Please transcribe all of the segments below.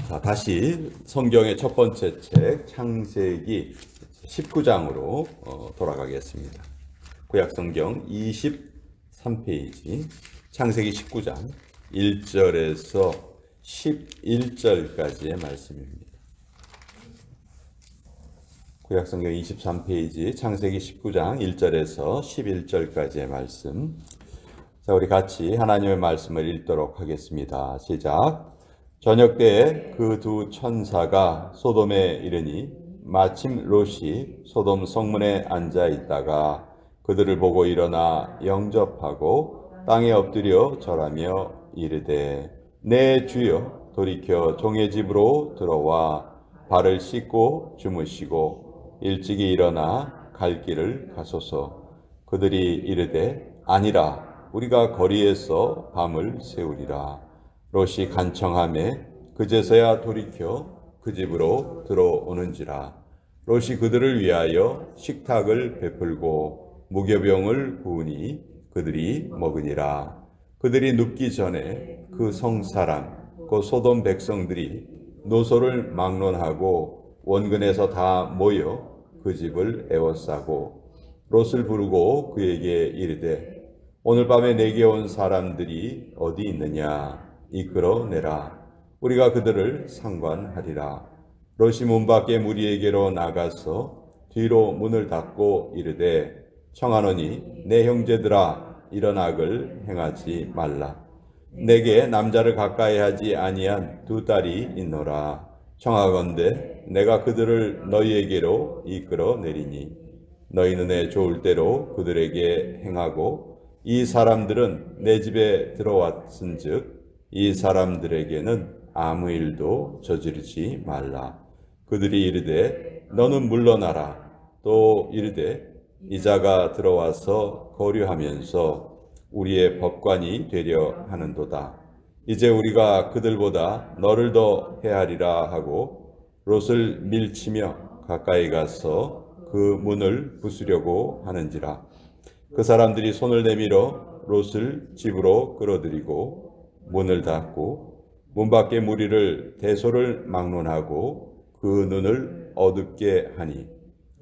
자, 다시 성경의 첫 번째 책 창세기 19장으로 돌아가겠습니다. 구약 성경 23페이지 창세기 19장 1절에서 11절까지의 말씀입니다. 구약 성경 23페이지 창세기 19장 1절에서 11절까지의 말씀. 자, 우리 같이 하나님의 말씀을 읽도록 하겠습니다. 시작. 저녁 때에 그 두 천사가 소돔에 이르니 마침 롯이 소돔 성문에 앉아 있다가 그들을 보고 일어나 영접하고 땅에 엎드려 절하며 이르되 내 주여 돌이켜 종의 집으로 들어와 발을 씻고 주무시고 일찍이 일어나 갈 길을 가소서. 그들이 이르되 아니라 우리가 거리에서 밤을 새우리라. 롯이 간청하매 그제서야 돌이켜 그 집으로 들어오는지라. 롯이 그들을 위하여 식탁을 베풀고 무교병을 부으니 그들이 먹으니라. 그들이 눕기 전에 그 성사람 그 소돔 백성들이 노소를 막론하고 원근에서 다 모여 그 집을 에워싸고 롯을 부르고 그에게 이르되 오늘 밤에 내게 온 사람들이 어디 있느냐 이끌어내라. 우리가 그들을 상관하리라. 롯이 문 밖에 무리에게로 나가서 뒤로 문을 닫고 이르되 청하노니 내 형제들아 이런 악을 행하지 말라. 내게 남자를 가까이 하지 아니한 두 딸이 있노라. 청하건대 내가 그들을 너희에게로 이끌어내리니 너희 눈에 좋을 대로 그들에게 행하고 이 사람들은 내 집에 들어왔은즉 이 사람들에게는 아무 일도 저지르지 말라. 그들이 이르되 너는 물러나라. 또 이르되 이자가 들어와서 거류하면서 우리의 법관이 되려 하는도다. 이제 우리가 그들보다 너를 더 헤아리라 하고 롯을 밀치며 가까이 가서 그 문을 부수려고 하는지라. 그 사람들이 손을 내밀어 롯을 집으로 끌어들이고 문을 닫고 문 밖에 무리를 대소를 막론하고 그 눈을 어둡게 하니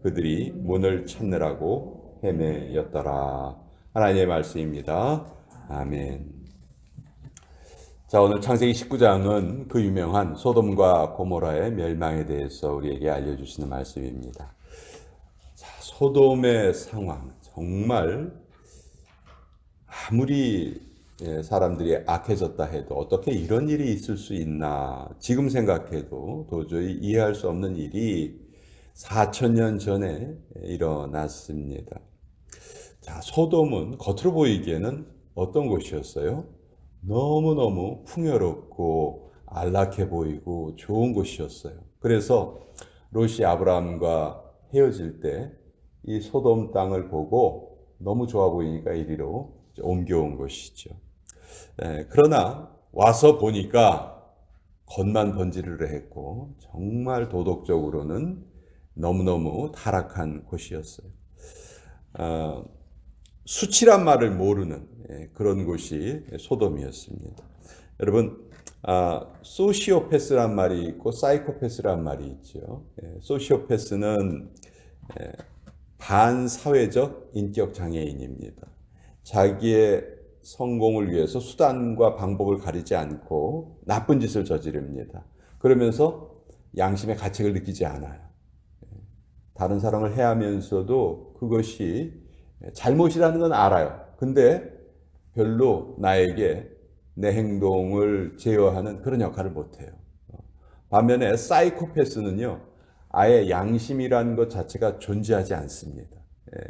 그들이 문을 찾느라고 헤매였더라. 하나님의 말씀입니다. 아멘. 자, 오늘 창세기 19장은 그 유명한 소돔과 고모라의 멸망에 대해서 우리에게 알려주시는 말씀입니다. 자, 소돔의 상황 정말 아무리 사람들이 악해졌다 해도 어떻게 이런 일이 있을 수 있나 지금 생각해도 도저히 이해할 수 없는 일이 4,000년 전에 일어났습니다. 자, 소돔은 겉으로 보이기에는 어떤 곳이었어요? 너무너무 풍요롭고 안락해 보이고 좋은 곳이었어요. 그래서 롯이 아브라함과 헤어질 때 이 소돔 땅을 보고 너무 좋아 보이니까 이리로 옮겨온 것이죠. 그러나 와서 보니까 겉만 번지르르 했고 정말 도덕적으로는 너무너무 타락한 곳이었어요. 수치란 말을 모르는 그런 곳이 소돔이었습니다. 여러분, 소시오패스란 말이 있고 사이코패스란 말이 있죠. 소시오패스는 반사회적 인격 장애인입니다. 자기의 성공을 위해서 수단과 방법을 가리지 않고 나쁜 짓을 저지릅니다. 그러면서 양심의 가책을 느끼지 않아요. 다른 사람을 해하면서도 그것이 잘못이라는 건 알아요. 근데 별로 나에게 내 행동을 제어하는 그런 역할을 못해요. 반면에 사이코패스는요, 아예 양심이라는 것 자체가 존재하지 않습니다.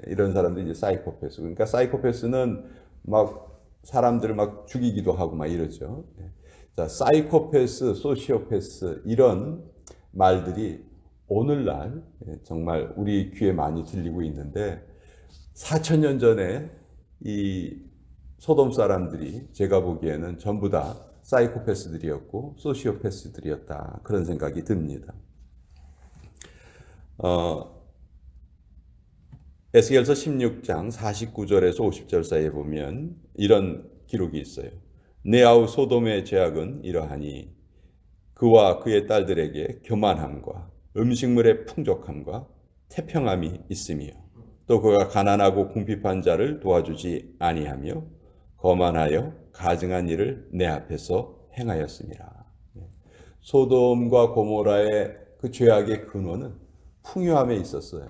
이런 사람들이 이제 사이코패스. 그러니까 사이코패스는 막 사람들을 막 죽이기도 하고 막 이러죠. 자, 사이코패스, 소시오패스 이런 말들이 오늘날 정말 우리 귀에 많이 들리고 있는데 4,000년 전에 이 소돔 사람들이 제가 보기에는 전부 다 사이코패스들이었고 소시오패스들이었다. 그런 생각이 듭니다. 에스겔서 16장 49절에서 50절 사이에 보면 이런 기록이 있어요. 내 아우 소돔의 죄악은 이러하니 그와 그의 딸들에게 교만함과 음식물의 풍족함과 태평함이 있으며 또 그가 가난하고 궁핍한 자를 도와주지 아니하며 거만하여 가증한 일을 내 앞에서 행하였습니다. 소돔과 고모라의 그 죄악의 근원은 풍요함에 있었어요.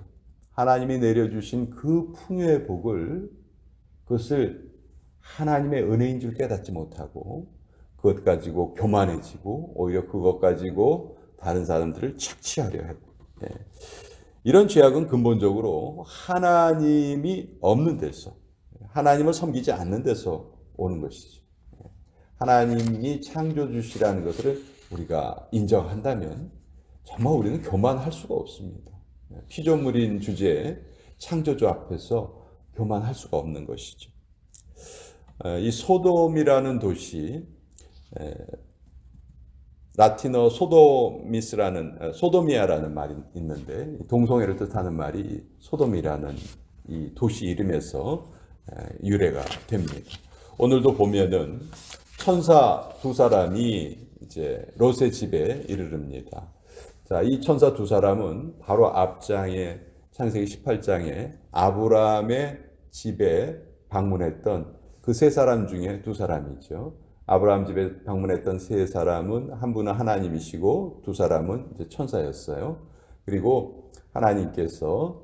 하나님이 내려주신 그 풍요의 복을, 그것을 하나님의 은혜인 줄 깨닫지 못하고 그것 가지고 교만해지고 오히려 그것 가지고 다른 사람들을 착취하려 하고, 이런 죄악은 근본적으로 하나님이 없는 데서, 하나님을 섬기지 않는 데서 오는 것이죠. 하나님이 창조주시라는 것을 우리가 인정한다면 정말 우리는 교만할 수가 없습니다. 피조물인 주제에 창조주 앞에서 교만할 수가 없는 것이죠. 이 소돔이라는 도시, 라틴어 소도미아라는 말이 있는데 동성애를 뜻하는 말이 소돔이라는 이 도시 이름에서 유래가 됩니다. 오늘도 보면은 천사 두 사람이 이제 롯의 집에 이르릅니다. 자, 이 천사 두 사람은 바로 앞장에 창세기 18장에 아브라함의 집에 방문했던 그 세 사람 중에 두 사람이죠. 아브라함 집에 방문했던 세 사람은 한 분은 하나님이시고 두 사람은 이제 천사였어요. 그리고 하나님께서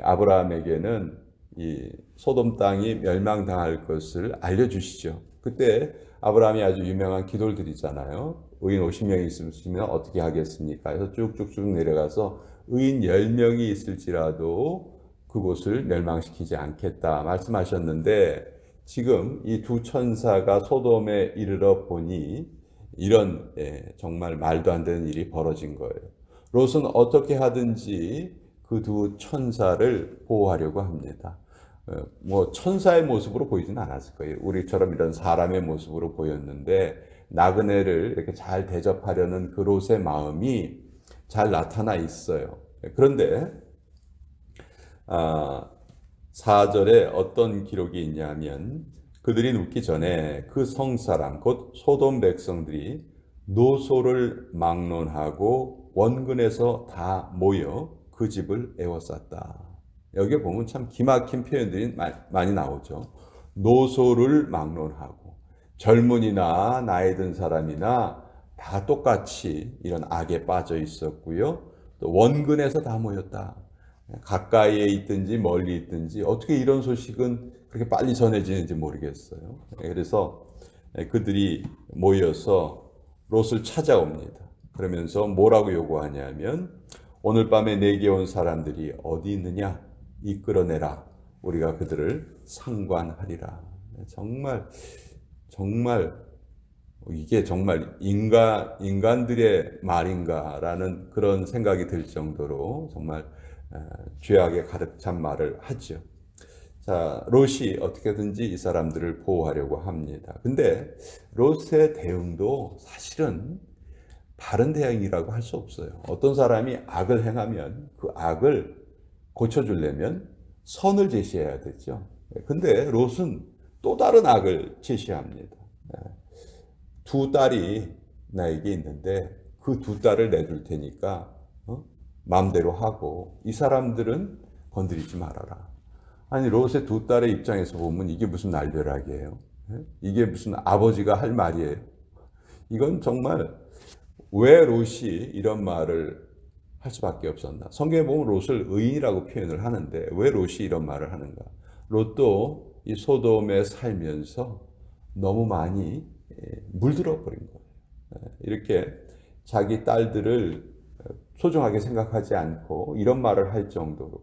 아브라함에게는 이 소돔 땅이 멸망당할 것을 알려주시죠. 그때 아브라함이 아주 유명한 기도를 드리잖아요. 의인 50명이 있으면 어떻게 하겠습니까? 그래서 쭉쭉쭉 내려가서 의인 10명이 있을지라도 그곳을 멸망시키지 않겠다 말씀하셨는데, 지금 이 두 천사가 소돔에 이르러 보니 이런 정말 말도 안 되는 일이 벌어진 거예요. 롯은 어떻게 하든지 그 두 천사를 보호하려고 합니다. 뭐 천사의 모습으로 보이지는 않았을 거예요. 우리처럼 이런 사람의 모습으로 보였는데 나그네를 이렇게 잘 대접하려는 그 롯의 마음이 잘 나타나 있어요. 그런데 4절에 어떤 기록이 있냐면 그들이 눕기 전에 그 성사람 곧 소돔 백성들이 노소를 막론하고 원근에서 다 모여 그 집을 에워쌌다. 여기에 보면 참 기막힌 표현들이 많이 나오죠. 노소를 막론하고 젊은이나 나이 든 사람이나 다 똑같이 이런 악에 빠져 있었고요. 또 원근에서 다 모였다. 가까이에 있든지 멀리 있든지 어떻게 이런 소식은 그렇게 빨리 전해지는지 모르겠어요. 그래서 그들이 모여서 롯을 찾아옵니다. 그러면서 뭐라고 요구하냐면 오늘 밤에 내게 온 사람들이 어디 있느냐? 이끌어내라. 우리가 그들을 상관하리라. 정말 이게 정말 인간들의 말인가라는 그런 생각이 들 정도로 정말 죄악에 가득 찬 말을 하죠. 자, 롯이 어떻게든지 이 사람들을 보호하려고 합니다. 근데 롯의 대응도 사실은 바른 대응이라고 할 수 없어요. 어떤 사람이 악을 행하면 그 악을 고쳐주려면 선을 제시해야 되죠. 근데 롯은 또 다른 악을 제시합니다. 두 딸이 나에게 있는데 그 두 딸을 내줄 테니까 마음대로 하고 이 사람들은 건드리지 말아라. 아니 롯의 두 딸의 입장에서 보면 이게 무슨 날벼락이에요? 이게 무슨 아버지가 할 말이에요? 이건 정말 왜 롯이 이런 말을 할 수밖에 없었나? 성경에 보면 롯을 의인이라고 표현을 하는데 왜 롯이 이런 말을 하는가? 롯도 이 소돔에 살면서 너무 많이 물들어 버린 거예요. 이렇게 자기 딸들을 소중하게 생각하지 않고 이런 말을 할 정도로,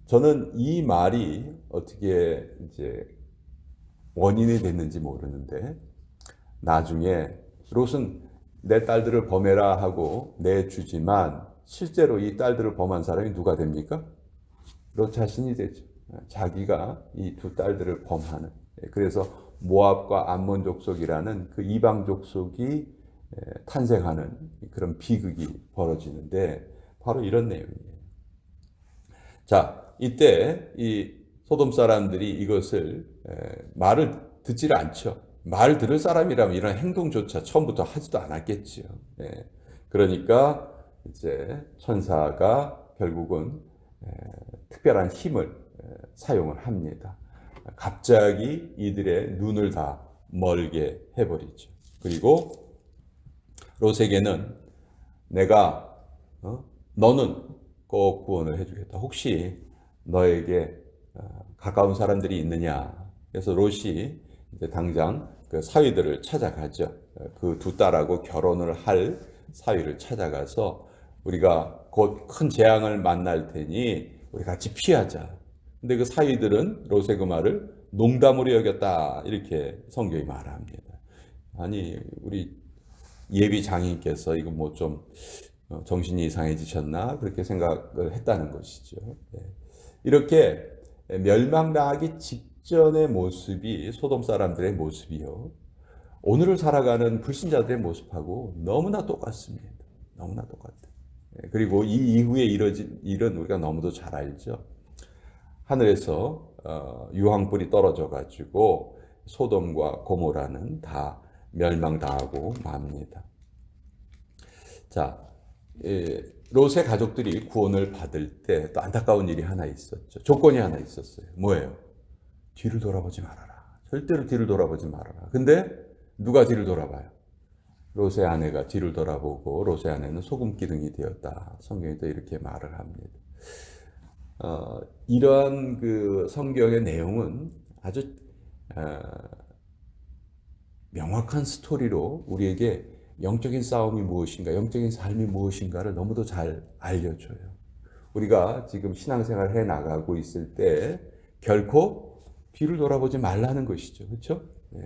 저는 이 말이 어떻게 이제 원인이 됐는지 모르는데 나중에 롯은 내 딸들을 범해라 하고 내주지만 실제로 이 딸들을 범한 사람이 누가 됩니까? 롯 자신이 되죠. 자기가 이 두 딸들을 범하는. 그래서 모압과 암몬 족속이라는 그 이방 족속이 탄생하는 그런 비극이 벌어지는데 바로 이런 내용이에요. 자, 이때 이 소돔 사람들이 이것을 말을 듣지를 않죠. 말 들을 사람이라면 이런 행동조차 처음부터 하지도 않았겠지요. 예. 그러니까 이제 천사가 결국은 특별한 힘을 사용을 합니다. 갑자기 이들의 눈을 다 멀게 해버리죠. 그리고 롯에게는 내가 너는 꼭 구원을 해주겠다. 혹시 너에게 가까운 사람들이 있느냐? 그래서 롯이 이제 당장 그 사위들을 찾아가죠. 그 두 딸하고 결혼을 할 사위를 찾아가서 우리가 곧 큰 재앙을 만날 테니 우리 같이 피하자. 근데 그 사위들은 롯의 그 말을 농담으로 여겼다. 이렇게 성경이 말합니다. 아니, 우리 예비 장인께서 이거 뭐 좀 정신이 이상해지셨나? 그렇게 생각을 했다는 것이죠. 이렇게 멸망당하기 직전의 모습이 소돔 사람들의 모습이요. 오늘을 살아가는 불신자들의 모습하고 너무나 똑같습니다. 너무나 똑같아요. 그리고 이 이후에 이뤄진 일은 우리가 너무도 잘 알죠. 하늘에서 유황불이 떨어져 가지고 소돔과 고모라는 다 멸망당하고 맙니다. 자, 롯의 가족들이 구원을 받을 때 또 안타까운 일이 하나 있었죠. 조건이 하나 있었어요. 뭐예요? 뒤를 돌아보지 말아라. 절대로 뒤를 돌아보지 말아라. 근데 누가 뒤를 돌아봐요? 롯의 아내가 뒤를 돌아보고 롯의 아내는 소금 기둥이 되었다. 성경이 또 이렇게 말을 합니다. 이러한 그 성경의 내용은 아주 명확한 스토리로 우리에게 영적인 싸움이 무엇인가, 영적인 삶이 무엇인가를 너무도 잘 알려줘요. 우리가 지금 신앙생활을 해 나가고 있을 때 결코 뒤를 돌아보지 말라는 것이죠. 그렇죠? 네.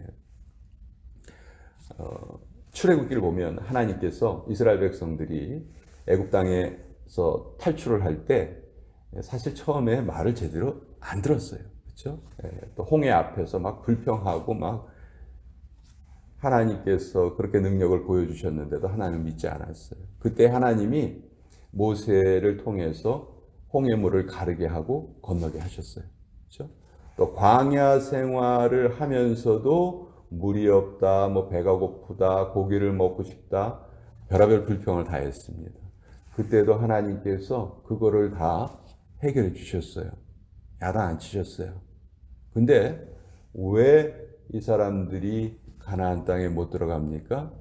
출애굽기를 보면 하나님께서 이스라엘 백성들이 애굽 땅에서 탈출을 할 때 사실 처음에 말을 제대로 안 들었어요. 그렇죠? 또 홍해 앞에서 막 불평하고 막 하나님께서 그렇게 능력을 보여주셨는데도 하나님은 믿지 않았어요. 그때 하나님이 모세를 통해서 홍해물을 가르게 하고 건너게 하셨어요. 그렇죠? 또 광야 생활을 하면서도 물이 없다, 뭐 배가 고프다, 고기를 먹고 싶다, 별의별 불평을 다 했습니다. 그때도 하나님께서 그거를 다 해결해 주셨어요. 야단 안 치셨어요. 근데 왜 이 사람들이 가나안 땅에 못 들어갑니까?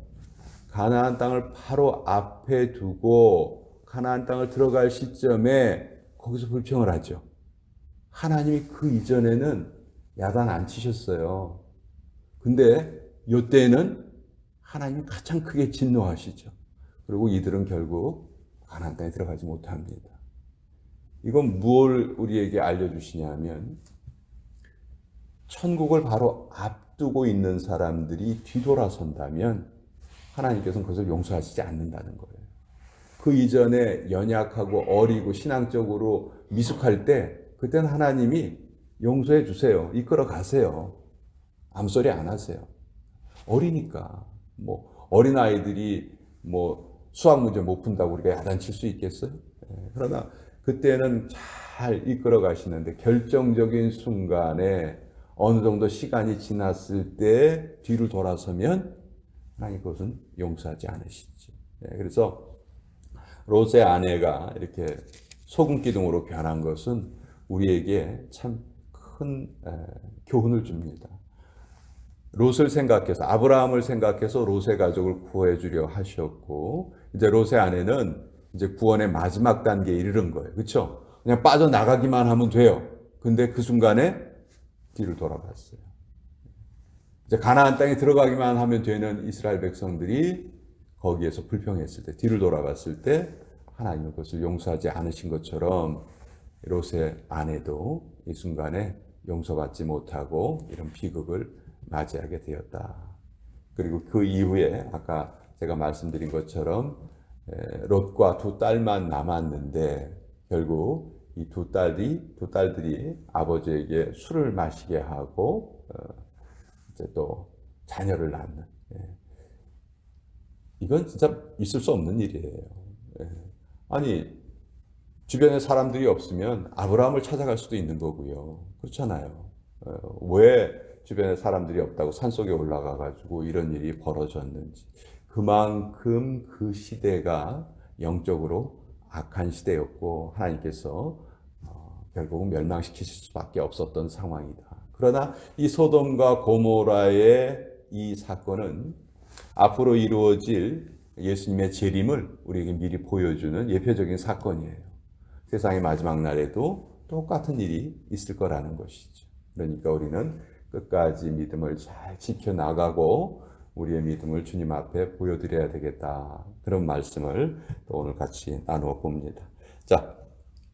가나안 땅을 바로 앞에 두고 가나안 땅을 들어갈 시점에 거기서 불평을 하죠. 하나님이 그 이전에는 야단 안 치셨어요. 근데 이때는 하나님이 가장 크게 진노하시죠. 그리고 이들은 결국 가나안 땅에 들어가지 못합니다. 이건 무엇을 우리에게 알려주시냐면 천국을 바로 앞두고 있는 사람들이 뒤돌아선다면 하나님께서는 그것을 용서하시지 않는다는 거예요. 그 이전에 연약하고 어리고 신앙적으로 미숙할 때 그때는 하나님이 용서해 주세요. 이끌어 가세요. 아무 소리 안 하세요. 어리니까. 뭐 어린아이들이 뭐 수학 문제 못 푼다고 우리가 야단칠 수 있겠어요? 그러나 그때는 잘 이끌어 가시는데 결정적인 순간에 어느 정도 시간이 지났을 때 뒤를 돌아서면 하나님 그것은 용서하지 않으시죠. 그래서 롯의 아내가 이렇게 소금 기둥으로 변한 것은 우리에게 참 큰 교훈을 줍니다. 롯을 생각해서 아브라함을 생각해서 롯의 가족을 구해 주려 하셨고 이제 롯의 아내는 이제 구원의 마지막 단계에 이르는 거예요. 그렇죠? 그냥 빠져나가기만 하면 돼요. 근데 그 순간에 뒤를 돌아봤어요. 이제 가나안 땅에 들어가기만 하면 되는 이스라엘 백성들이 거기에서 불평했을 때, 뒤를 돌아봤을 때 하나님은 그것을 용서하지 않으신 것처럼 롯의 아내도 이 순간에 용서받지 못하고 이런 비극을 맞이하게 되었다. 그리고 그 이후에 아까 제가 말씀드린 것처럼 롯과 두 딸만 남았는데 결국 이 두 딸들이 아버지에게 술을 마시게 하고 이제 또 자녀를 낳는. 이건 진짜 있을 수 없는 일이에요. 아니 주변에 사람들이 없으면 아브라함을 찾아갈 수도 있는 거고요. 그렇잖아요. 왜 주변에 사람들이 없다고 산속에 올라가 가지고 이런 일이 벌어졌는지, 그만큼 그 시대가 영적으로 악한 시대였고 하나님께서 결국은 멸망시키실 수밖에 없었던 상황이다. 그러나 이 소돔과 고모라의 이 사건은 앞으로 이루어질 예수님의 재림을 우리에게 미리 보여주는 예표적인 사건이에요. 세상의 마지막 날에도 똑같은 일이 있을 거라는 것이죠. 그러니까 우리는 끝까지 믿음을 잘 지켜나가고 우리의 믿음을 주님 앞에 보여드려야 되겠다. 그런 말씀을 또 오늘 같이 나누어 봅니다. 자,